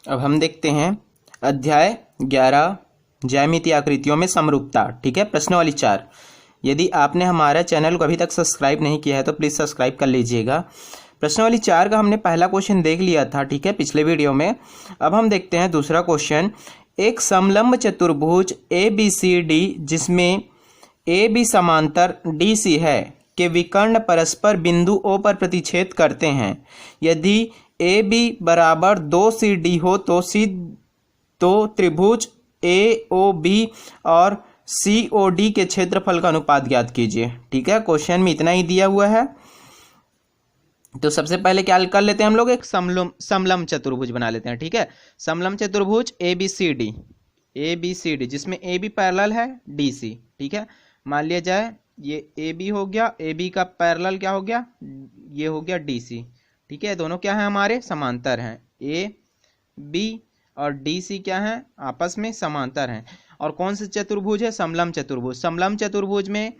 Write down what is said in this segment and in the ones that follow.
अब हम देखते हैं अध्याय 11 ज्यामितीय आकृतियों में समरूपता। ठीक है, प्रश्नावली 4। यदि आपने हमारा चैनल को अभी तक सब्सक्राइब नहीं किया है तो प्लीज़ सब्सक्राइब कर लीजिएगा। प्रश्नावली 4 का हमने पहला क्वेश्चन देख लिया था, ठीक है, पिछले वीडियो में। अब हम देखते हैं दूसरा क्वेश्चन। एक समलंब चतुर्भुज ABCD जिसमें AB समांतर DC है के विकर्ण परस्पर बिंदु O पर प्रतिच्छेद करते हैं। यदि AB बराबर 2CD हो तो त्रिभुज AOB और COD के क्षेत्रफल का अनुपात ज्ञात कीजिए। ठीक है, क्वेश्चन में इतना ही दिया हुआ है। तो सबसे पहले क्या कर लेते हैं हम लोग, एक समलंब चतुर्भुज बना लेते हैं। ठीक है, समलंब चतुर्भुज ABCD जिसमें AB पैरेलल है DC। ठीक है, मान लिया जाए ये AB हो गया, AB का पैरेलल क्या हो गया, ये हो गया DC। ठीक है, दोनों क्या है, हमारे समांतर हैं। AB और DC क्या है, आपस में समांतर हैं। और कौन सा चतुर्भुज है, समलंब चतुर्भुज। समलंब चतुर्भुज में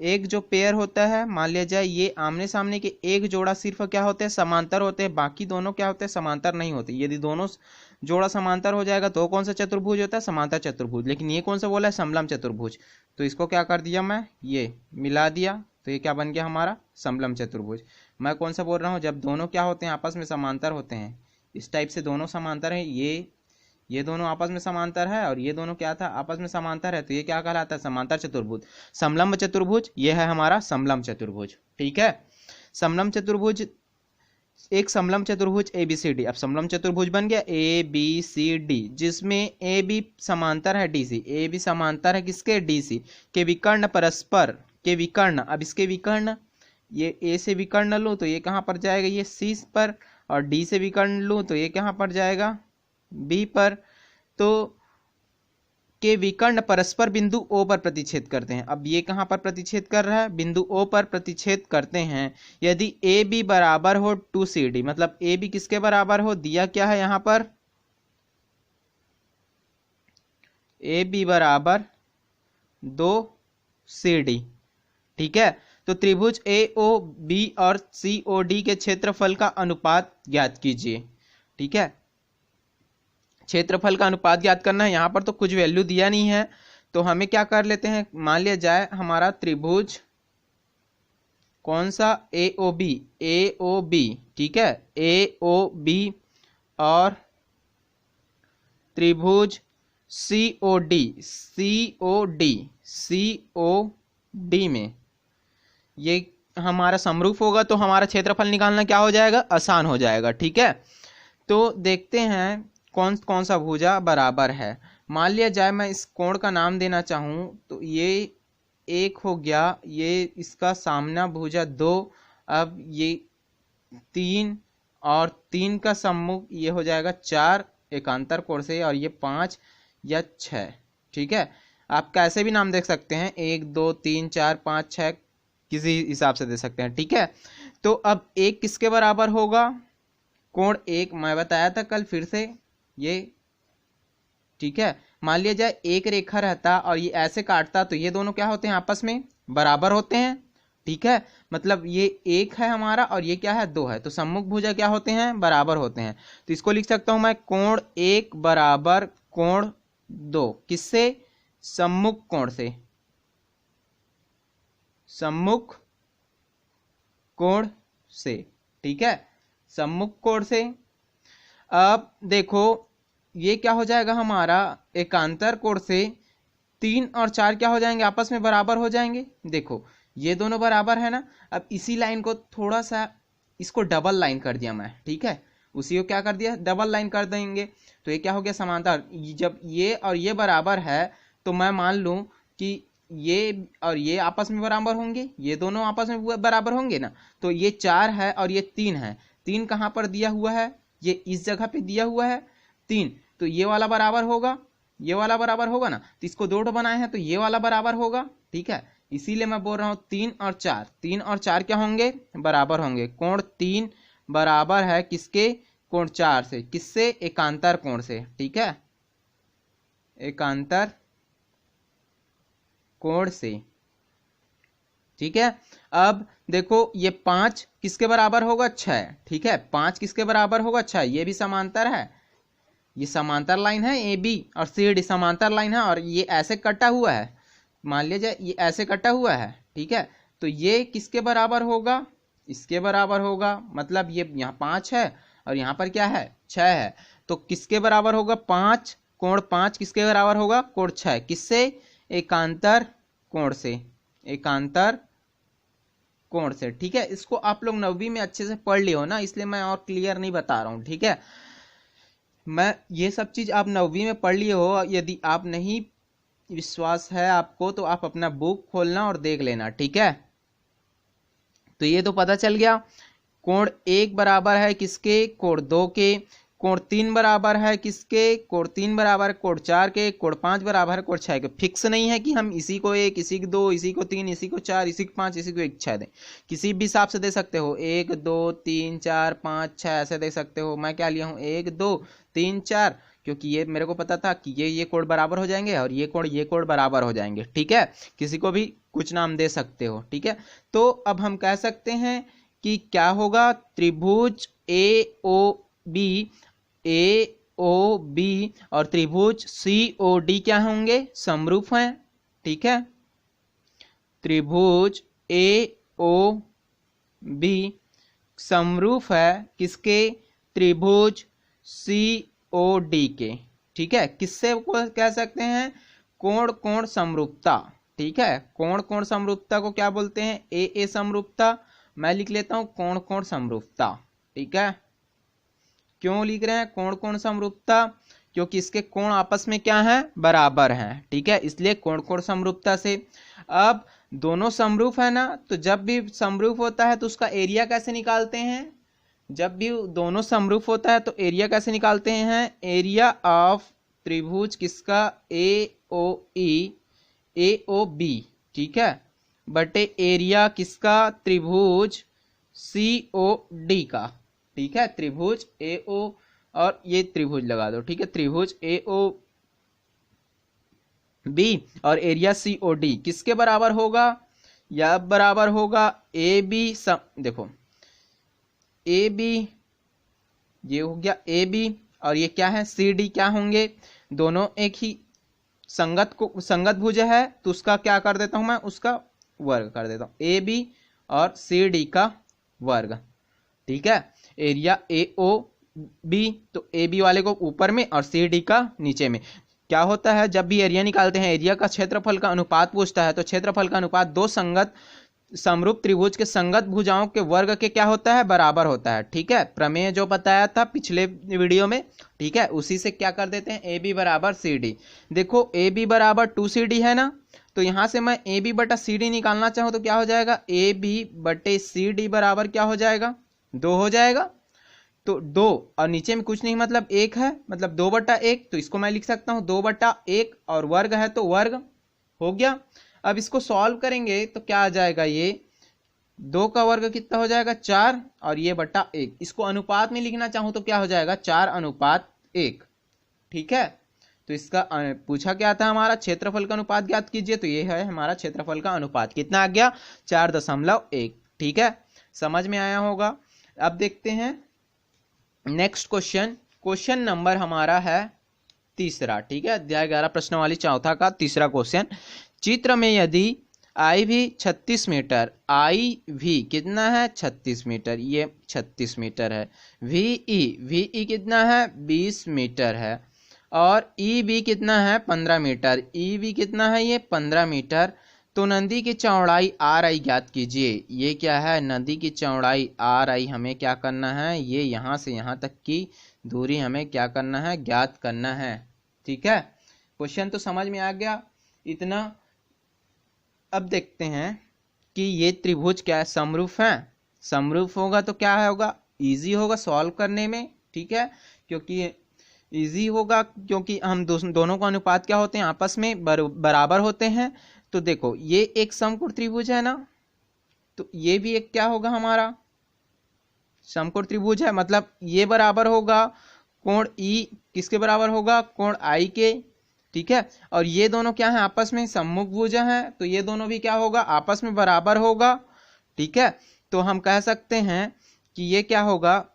एक जो पेयर होता है, मान लिया जाए ये आमने सामने के एक जोड़ा सिर्फ क्या होते हैं, समांतर होते हैं, बाकी दोनों क्या होते हैं, समांतर नहीं होते। यदि दोनों जोड़ा समांतर हो जाएगा तो कौन सा चतुर्भुज होता है, समांतर चतुर्भुज। लेकिन ये कौन सा बोला है, समलंब चतुर्भुज। तो इसको क्या कर दिया, मैं ये मिला दिया, तो ये क्या बन गया हमारा, समलंब चतुर्भुज। मैं कौन सा बोल रहा हूँ, जब दोनों क्या होते हैं, आपस में समांतर होते हैं। इस टाइप से दोनों समांतर हैं, ये दोनों आपस में समांतर है और ये दोनों क्या था, आपस में समांतर है, तो ये क्या कहलाता है, समांतर चतुर्भुज। समलंब चतुर्भुज ये है हमारा समलंब चतुर्भुज। ठीक है, समलंब चतुर्भुज, एक समलंब चतुर्भुज ABCD। अब समलंब चतुर्भुज बन गया ABCD जिसमें AB समांतर है DC। AB समांतर है किसके, DC के विकर्ण परस्पर के विकर्ण। अब इसके विकर्ण, ये A से विकर्ण लूँ तो ये कहाँ पर जाएगा, ये C पर, और D से विकर्ण लूँ तो ये कहाँ पर जाएगा, B पर। तो के विकर्ण परस्पर बिंदु O पर प्रतिच्छेद करते हैं। अब ये कहाँ पर प्रतिच्छेद कर रहा है, बिंदु O पर प्रतिच्छेद करते हैं। यदि AB बराबर हो 2CD, मतलब AB किसके बराबर हो, दिया क्या है यहाँ पर, AB बराबर 2CD। ठीक है, तो त्रिभुज AOB और COD के क्षेत्रफल का अनुपात ज्ञात कीजिए। ठीक है, क्षेत्रफल का अनुपात ज्ञात करना है। यहाँ पर तो कुछ वैल्यू दिया नहीं है, तो हमें क्या कर लेते हैं, मान लिया जाए हमारा त्रिभुज कौन सा, AOB। ठीक है, AOB और त्रिभुज COD में ये हमारा समरूप होगा तो हमारा क्षेत्रफल निकालना क्या हो जाएगा, आसान हो जाएगा। ठीक है, तो देखते हैं कौन कौन सा भुजा बराबर है। मान लिया जाए मैं इस कोण का नाम देना चाहूँ तो ये 1 हो गया, ये इसका सामना भुजा 2, अब ये 3 और 3 का सम्मुख ये हो जाएगा 4 एकांतर कोण से, और ये 5 या 6। ठीक है, आप कैसे भी नाम देख सकते हैं, 1 2 3 4 5 6 किसी हिसाब से दे सकते हैं। ठीक है, तो अब 1 किसके बराबर होगा, कोण 1 मैं बताया था कल, फिर से ये। ठीक है, मान लिया जाए एक रेखा रहता और ये ऐसे काटता तो ये दोनों क्या होते हैं, आपस में बराबर होते हैं। ठीक है, मतलब ये 1 है हमारा और ये क्या है, 2 है, तो सम्मुख भुजा क्या होते हैं, बराबर होते हैं। तो इसको लिख सकता हूं मैं, कोण 1 बराबर कोण 2, किससे, सम्मुख कोण से, सम्मुख कोण से। ठीक है, सम्मुख कोण से। अब देखो ये क्या हो जाएगा हमारा, एकांतर कोण से 3 और 4 क्या हो जाएंगे, आपस में बराबर हो जाएंगे। देखो ये दोनों बराबर है ना। अब इसी लाइन को थोड़ा सा इसको डबल लाइन कर दिया मैं। ठीक है, उसी को क्या कर दिया, डबल लाइन कर देंगे, तो ये क्या हो गया, समांतर। जब ये और ये बराबर है तो मैं मान लूं कि ये और ये आपस में बराबर होंगे, ये दोनों आपस में बराबर होंगे ना। तो ये 4 है और ये 3 है, 3 कहाँ पर दिया हुआ है, ये इस जगह पे दिया हुआ है 3, तो ये वाला बराबर होगा, ये वाला बराबर होगा ना। तो इसको 2 बनाए हैं तो ये वाला बराबर होगा। ठीक है, इसीलिए मैं बोल रहा हूँ 3 और 4, 3 और 4 क्या होंगे, बराबर होंगे। कोण 3 बराबर है किसके, कोण 4 से, किससे, एकांतर कोण से। ठीक है, एकांतर कोण से। ठीक है, अब देखो ये 5 किसके बराबर होगा, 6। ठीक है, 5 किसके बराबर होगा, 6, ये भी समांतर है। ये समांतर लाइन है ए बी और सी डी समांतर लाइन है और ये ऐसे कटा हुआ है, मान लीजिए ये ऐसे कटा हुआ है, ठीक है। तो ये किसके बराबर होगा, इसके बराबर होगा, मतलब ये यहाँ 5 है और यहाँ पर क्या है 6 है, तो किसके बराबर होगा 5, कोण 5 किसके बराबर होगा कोण 6, किससे, एकांतर कोण से, एकांतर कोण से, ठीक है। इसको आप लोग 9वीं में अच्छे से पढ़ लियो ना, इसलिए मैं और क्लियर नहीं बता रहा हूँ, ठीक है। मैं ये सब चीज आप 9वीं में पढ़ लिए हो, यदि आप नहीं विश्वास है आपको तो आप अपना बुक खोलना और देख लेना, ठीक है। तो ये तो पता चल गया, कोण 1 बराबर है किसके, कोण 2 के, कोण 3 बराबर है किसके, कोण 3 बराबर है कोण 4 के, कोण 5 बराबर है कोण 6 के। फिक्स नहीं है कि हम इसी को 1, इसी को 2, इसी को 3, इसी को 4, इसी को 5, इसी को 1, 6 दें, किसी भी हिसाब से दे सकते हो, 1 2 3 4 5 6 ऐसे दे सकते हो। मैं क्या लिया हूँ 1 2 3 4, क्योंकि ये मेरे को पता था कि ये कोण बराबर हो जाएंगे और ये कोण बराबर हो जाएंगे, ठीक है। किसी को भी कुछ नाम दे सकते हो, ठीक है। तो अब हम कह सकते हैं कि क्या होगा, त्रिभुज ए ओ बी और त्रिभुज सी ओ डी क्या होंगे, समरूप हैं, ठीक है। त्रिभुज ए ओ बी समरूप है किसके, त्रिभुज सी ओ डी के, ठीक है। किससे को कह सकते हैं, कोण कोण समरूपता, ठीक है। कोण कोण समरूपता को क्या बोलते हैं, ए समरूपता, मैं लिख लेता हूं कोण कोण समरूपता, ठीक है। क्यों लिख रहे हैं कोण कोण समरूपता, क्योंकि इसके कोण आपस में क्या है, बराबर हैं, ठीक है, इसलिए कोण कोण समरूपता से। अब दोनों समरूप है ना, तो जब भी समरूप होता है तो उसका एरिया कैसे निकालते हैं, जब भी दोनों समरूप होता है तो एरिया कैसे निकालते हैं, एरिया ऑफ त्रिभुज किसका, ए ओ बी, ठीक है, बटे एरिया किसका, त्रिभुज सी ओ डी का, ठीक है। त्रिभुज ए ओ और ये त्रिभुज लगा दो, ठीक है, त्रिभुज ए ओ बी और एरिया सी ओ डी किसके बराबर होगा, या बराबर होगा ए बी, देखो ए बी, ये हो गया ए बी और ये क्या है सी डी, क्या होंगे, दोनों एक ही संगत भुज है, तो उसका क्या कर देता हूं मैं, उसका वर्ग कर देता हूं, ए बी और सी डी का वर्ग, ठीक है। एरिया ए ओ बी, तो ए बी वाले को ऊपर में और सी डी का नीचे में। क्या होता है, जब भी एरिया निकालते हैं, एरिया का क्षेत्रफल का अनुपात पूछता है, तो क्षेत्रफल का अनुपात दो संगत समरूप त्रिभुज के संगत भुजाओं के वर्ग के क्या होता है, बराबर होता है, ठीक है। प्रमेय जो बताया था पिछले वीडियो में, ठीक है, उसी से क्या कर देते हैं, ए बी बराबर सी डी। देखो ए बी बराबर 2CD है ना, तो यहां से मैं ए बी बटा सी डी निकालना चाहूं तो क्या हो जाएगा, ए बी बटे सी डी बराबर क्या हो जाएगा, 2 हो जाएगा। तो 2 और नीचे में कुछ नहीं मतलब 1 है, मतलब 2/1, तो इसको मैं लिख सकता हूं 2/1 और वर्ग है तो वर्ग हो गया। अब इसको सॉल्व करेंगे तो क्या आ जाएगा, ये 2 का वर्ग कितना हो जाएगा 4 और ये बटा 1। इसको अनुपात में लिखना चाहूं तो क्या हो जाएगा 4:1, ठीक है। तो इसका पूछा क्या था, हमारा क्षेत्रफल का अनुपात ज्ञात कीजिए, तो ये है हमारा क्षेत्रफल का अनुपात, कितना आ गया 4.1, ठीक है, समझ में आया होगा। अब देखते हैं नेक्स्ट क्वेश्चन, क्वेश्चन नंबर हमारा है 3, ठीक है, अध्याय 11 प्रश्नावली 4 का 3 क्वेश्चन। चित्र में यदि आई भी 36 मीटर, आई भी कितना है 36 मीटर, ये 36 मीटर है, वी कितना है 20 मीटर है, और ई बी कितना है 15 मीटर, ई बी कितना है ये 15 मीटर, तो नदी की चौड़ाई आर आई ज्ञात कीजिए। ये क्या है, नदी की चौड़ाई आर आई हमें क्या करना है, ये यहाँ से यहाँ तक की दूरी हमें क्या करना है, ज्ञात करना है, ठीक है। क्वेश्चन तो समझ में आ गया इतना। अब देखते हैं कि ये त्रिभुज क्या है, समरूप है, समरूप होगा तो क्या होगा, इजी होगा सॉल्व करने में, ठीक है, क्योंकि इजी होगा क्योंकि हम दोनों का अनुपात क्या होते हैं, आपस में बराबर होते हैं। तो देखो ये एक समकोण त्रिभुज है ना, तो ये भी एक क्या होगा हमारा समकोण त्रिभुज है, मतलब ये बराबर होगा कोण ई किसके बराबर होगा, कोण आई के, ठीक है। और ये दोनों क्या है आपस में सम्मुख भुज हैं, तो ये दोनों भी क्या होगा आपस में बराबर होगा, ठीक है। तो हम कह सकते हैं कि ये क्या होगा,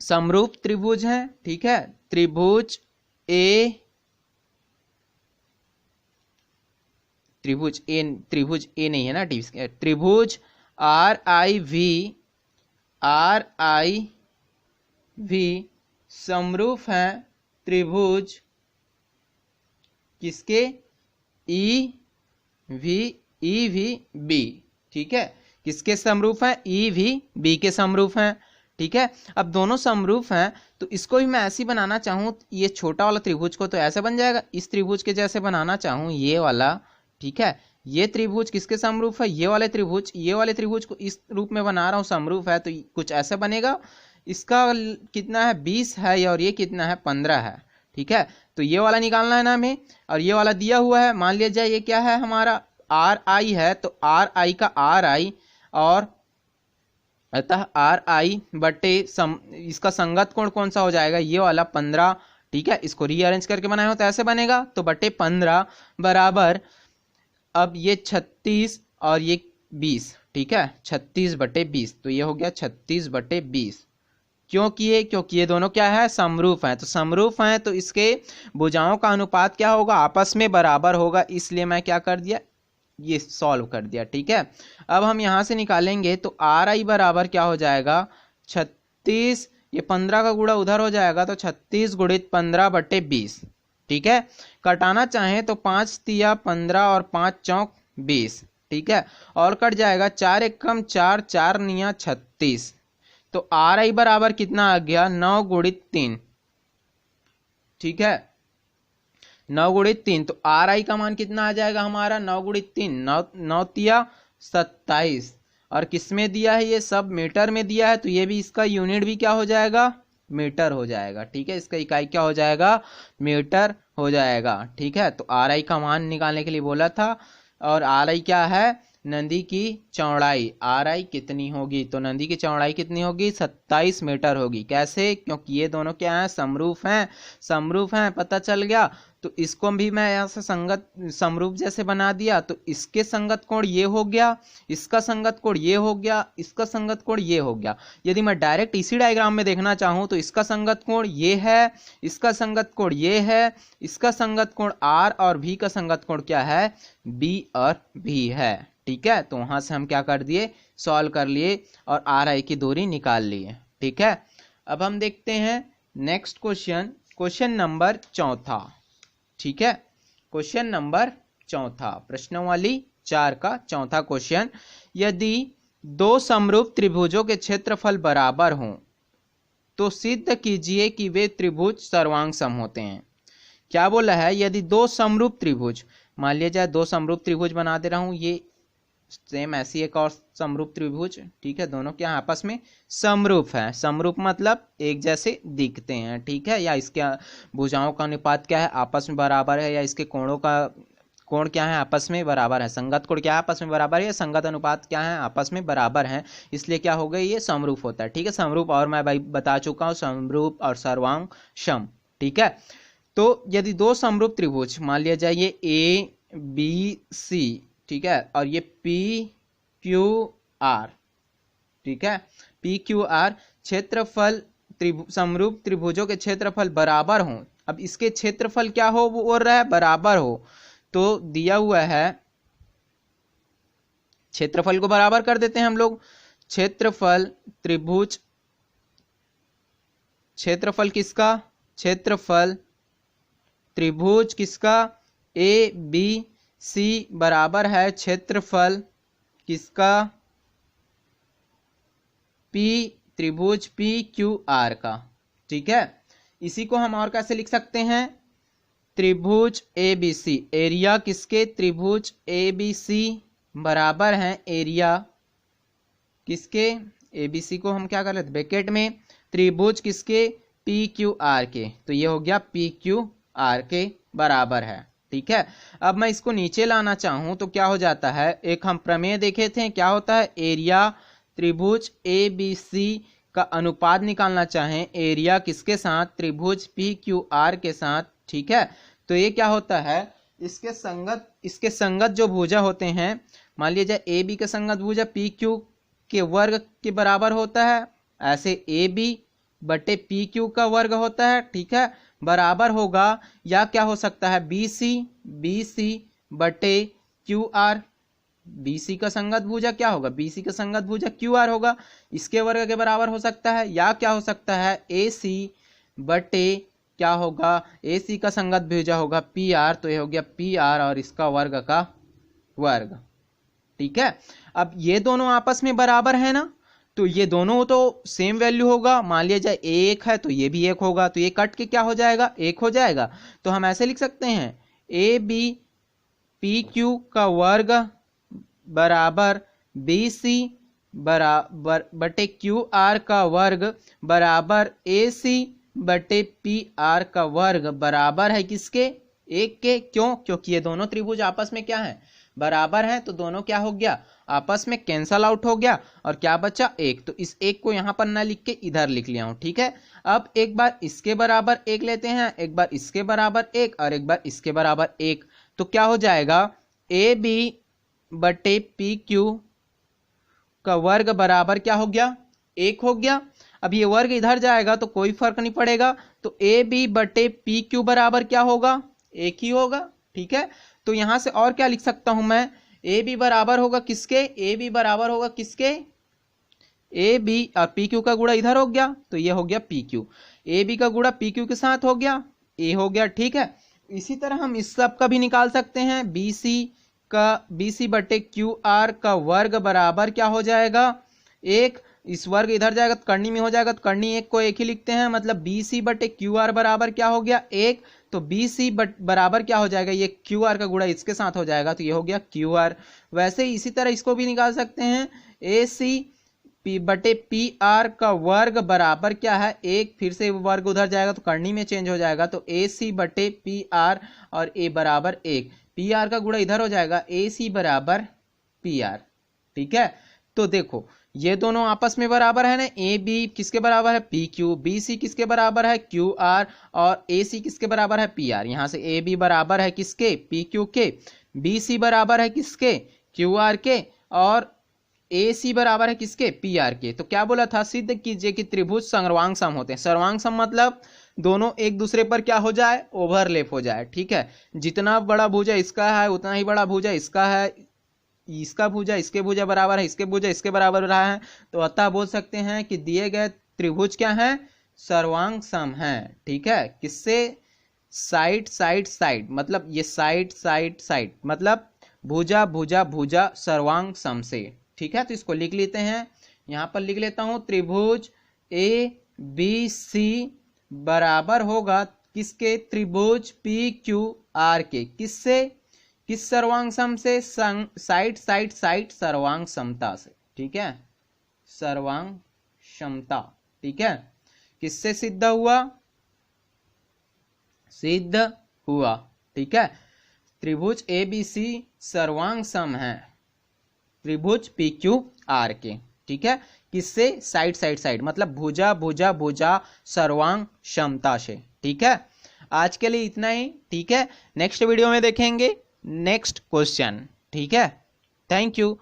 समरूप त्रिभुज हैं, ठीक है। त्रिभुज ए नहीं है ना, त्रिभुज आर आई वी समरूप हैं त्रिभुज किसके, ई वी बी, ठीक है। किसके समरूप हैं, ई वी बी के समरूप हैं, ठीक है। अब दोनों समरूप हैं तो इसको भी मैं ऐसे बनाना चाहूँ, ये छोटा वाला त्रिभुज को तो ऐसे बन जाएगा, इस त्रिभुज के जैसे बनाना चाहूँ ये वाला, ठीक है। ये त्रिभुज किसके समरूप है, ये वाले त्रिभुज को इस रूप में बना रहा हूँ, समरूप है तो कुछ ऐसे बनेगा। इसका कितना है 20 है और ये कितना है 15 है, ठीक है। तो ये वाला निकालना है ना हमें, और ये वाला दिया हुआ है, मान लिया जाए ये क्या है हमारा आर आई है, तो आर आई का आर आई, और अतः आर आई बटे इसका संगत कोण कौन सा हो जाएगा, ये वाला 15, ठीक है। इसको रीअरेंज करके बनाए हो तो ऐसे बनेगा, तो बटे 15 बराबर, अब ये 36 और ये 20, ठीक है। 36 बटे 20, तो ये हो गया 36 बटे 20। क्योंकि ये दोनों क्या है, समरूप हैं। तो समरूप हैं तो इसके भुजाओं का अनुपात क्या होगा, आपस में बराबर होगा, इसलिए मैं क्या कर दिया, ये सॉल्व कर दिया, ठीक है। अब हम यहां से निकालेंगे तो आर आई बराबर क्या हो जाएगा 36, ये 15 का गुणा उधर हो जाएगा, तो 36 गुणित 15 बटे 20, ठीक है। कटाना चाहें तो 5 तिया 15 और 5 चौक 20, ठीक है। और कट जाएगा 4 एकम 4, 4 निया 36, तो आर आई बराबर कितना आ गया 9 गुणित 3, ठीक है। 9 गुणित 3, तो आर आई का मान कितना आ जाएगा हमारा 9 गुणित 3, 9 तिया 27, और किस में दिया है, ये सब मीटर में दिया है, तो ये भी इसका यूनिट भी क्या हो जाएगा, मीटर हो जाएगा, ठीक है। इसका इकाई क्या हो जाएगा, मीटर हो जाएगा, ठीक है। तो आर आई का मान निकालने के लिए बोला था, और आर आई क्या है, नदी की चौड़ाई। आर आई कितनी होगी, तो नदी की चौड़ाई कितनी होगी 27 मीटर होगी। कैसे, क्योंकि ये दोनों क्या हैं, समरूप हैं, पता चल गया। तो इसको भी मैं यहाँ से संगत समरूप जैसे बना दिया, तो इसके संगत कोण ये हो गया, इसका संगत कोण ये हो गया, इसका संगत कोण ये हो गया। यदि मैं डायरेक्ट इसी डायग्राम में देखना चाहूँ तो इसका संगत कोण ये है, इसका संगत कोण ये है, इसका संगत कोण आर और भी का संगत कोण क्या है, बी और भी है, ठीक है। तो वहां से हम क्या कर दिए, सॉल्व कर लिए और आर आई की दूरी निकाल लिए, ठीक है। अब हम देखते हैं नेक्स्ट क्वेश्चन नंबर 4, ठीक है। क्वेश्चन नंबर 4, प्रश्नावली 4 का 4था क्वेश्चन। यदि दो समरूप त्रिभुजों के क्षेत्रफल बराबर हों तो सिद्ध कीजिए कि वे त्रिभुज सर्वांग सम होते हैं। क्या बोला है, यदि दो समरूप त्रिभुज, मान लिया जाए दो समरूप त्रिभुज बना दे रहा हूं, ये सेम ऐसी एक और समरूप त्रिभुज, ठीक है। दोनों क्या आपस में समरूप है, समरूप मतलब एक जैसे दिखते हैं, ठीक है। या इसके भुजाओं का अनुपात क्या है, आपस में बराबर है, या इसके कोणों का कोण क्या है, आपस में बराबर है। संगत कोण क्या है, आपस में बराबर है, या संगत अनुपात क्या है, आपस में बराबर है, इसलिए क्या हो गया, ये समरूप होता है, ठीक है। समरूप और मैं भाई बता चुका हूँ, समरूप और सर्वांग सम, ठीक है। तो यदि दो समरूप त्रिभुज, मान लिया जाए ये ए बी सी, ठीक है, और ये पी क्यू आर, ठीक है, पी क्यू आर क्षेत्रफल समरूप त्रिभुजों के क्षेत्रफल बराबर हो। अब इसके क्षेत्रफल क्या हो, वो बोल रहा है बराबर हो, तो दिया हुआ है क्षेत्रफल को बराबर कर देते हैं हम लोग। क्षेत्रफल त्रिभुज, क्षेत्रफल किसका, क्षेत्रफल त्रिभुज किसका, ए बी सी बराबर है क्षेत्रफल किसका, पी त्रिभुज पी क्यू आर का, ठीक है। इसी को हम और कैसे लिख सकते हैं, त्रिभुज ए बी सी, एरिया किसके, त्रिभुज ए बी सी बराबर है एरिया किसके, ए बी सी को हम क्या कर लेते ब्रैकेट में, त्रिभुज किसके, पी क्यू आर के, तो ये हो गया पी क्यू आर के बराबर है, ठीक है। अब मैं इसको नीचे लाना चाहूं तो क्या हो जाता है, एक हम प्रमेय देखे थे, क्या होता है, एरिया त्रिभुज ए बी सी का अनुपात निकालना चाहें, एरिया किसके साथ, त्रिभुज पी क्यू आर के साथ, ठीक है। तो ये क्या होता है, इसके संगत जो भुजा होते हैं, मान लीजिए ए बी का संगत भुजा पी क्यू के वर्ग के बराबर होता है, ऐसे ए बी बटे पी क्यू का वर्ग होता है, ठीक है, बराबर होगा, या क्या हो सकता है, बी सी बटे क्यू आर। बीसी का संगत भुजा क्या होगा, बीसी का संगत भुजा क्यू आर होगा, इसके वर्ग के बराबर हो सकता है, या क्या हो सकता है, ए सी बटे क्या होगा, ए सी का संगत भुजा होगा पी आर, तो ये हो गया पी आर और इसका वर्ग का वर्ग, ठीक है। अब ये दोनों आपस में बराबर है ना, तो ये दोनों तो सेम वैल्यू होगा, मान लिया जाए एक है तो ये भी एक होगा, तो ये कट के क्या हो जाएगा, एक हो जाएगा। तो हम ऐसे लिख सकते हैं ए बी पी क्यू का वर्ग बराबर बी सी बराबर बटे क्यू आर का वर्ग बराबर ए सी बटे पी आर का वर्ग बराबर है किसके, एक के। क्यों, क्योंकि ये दोनों त्रिभुज आपस में क्या है, बराबर है, तो दोनों क्या हो गया, आपस में कैंसल आउट हो गया, और क्या बचा, एक। तो इस एक को यहां पर ना लिख के इधर लिख लिया हूं, ठीक है। अब एक बार इसके बराबर एक लेते हैं, एक बार इसके बराबर एक, और एक बार इसके बराबर एक, तो क्या हो जाएगा, ए बी बटे पी क्यू का वर्ग बराबर क्या हो गया, एक हो गया। अब ये वर्ग इधर जाएगा तो कोई फर्क नहीं पड़ेगा, तो ए बी बटे पी क्यू बराबर क्या होगा, एक ही होगा, ठीक है। तो यहां से और क्या लिख सकता हूं मैं, ए बी बराबर होगा किसके, ए बी बराबर होगा किसके, ए बी और पी क्यू का गुणा इधर हो गया, तो ये हो गया पी क्यू, ए बी का गुणा पी क्यू के साथ हो गया, ए हो गया, ठीक है। इसी तरह हम इस सब का भी निकाल सकते हैं, बी सी बटे क्यू आर का वर्ग बराबर क्या हो जाएगा, एक, इस वर्ग इधर जाएगा तो करनी में हो जाएगा, तो करनी एक को एक ही लिखते हैं, मतलब बी सी बटे क्यू आर बराबर क्या हो गया, एक, तो बी सी बराबर क्या हो जाएगा, ये क्यू आर का गुणा इसके साथ हो जाएगा, तो ये हो गया क्यू आर। वैसे ही इसी तरह इसको भी निकाल सकते हैं, ए सी पी बटे पी आर का वर्ग बराबर क्या है, एक, फिर से वर्ग उधर जाएगा तो करनी में चेंज हो जाएगा, तो ए सी बटे पी आर और ए बराबर एक, पी आर का गुणा इधर हो जाएगा, ए सी बराबर पी आर, ठीक है। तो देखो ये दोनों आपस में बराबर है ना, ए बी किसके बराबर है, पी क्यू, बी सी किसके बराबर है, क्यू आर, और ए सी किसके बराबर है, पी आर। यहां से ए बी बराबर है किसके, पी क्यू के, बी सी बराबर है किसके, क्यू आर के, और ए सी बराबर है किसके, पी आर के। तो क्या बोला था, सिद्ध कीजिए कि त्रिभुज सर्वांग सम होते हैं। सर्वांग सम मतलब दोनों एक दूसरे पर क्या हो जाए, ओवरलैप हो जाए, ठीक है। जितना बड़ा भुजा इसका है उतना ही बड़ा भुजा इसका है, इसका भुजा इसके भुजा बराबर है, इसके भुजा इसके बराबर रहा है, तो अतः बोल सकते हैं कि दिए गए त्रिभुज क्या है, सर्वांग सम है, ठीक है। किससे, साइड साइड साइड, मतलब ये साइड साइड साइड मतलब भुजा भुजा भुजा सर्वांग सम से, ठीक है। तो इसको लिख लेते हैं, यहां पर लिख लेता हूं, त्रिभुज ए बी सी बराबर होगा किसके, त्रिभुज पी क्यू आर के, किससे, किस सर्वांग सम से, साइड साइड साइड सर्वांग समता से, ठीक है, सर्वांग क्षमता, ठीक है। किससे सिद्ध हुआ, सिद्ध हुआ, ठीक है। त्रिभुज ए बी सी सर्वांग सम है त्रिभुज पी क्यू आर के, ठीक है। किससे, साइड साइड साइड मतलब भुजा भुजा भुजा सर्वांग क्षमता से, ठीक है। आज के लिए इतना ही, ठीक है। नेक्स्ट वीडियो में देखेंगे नेक्स्ट क्वेश्चन, ठीक है। Thank you.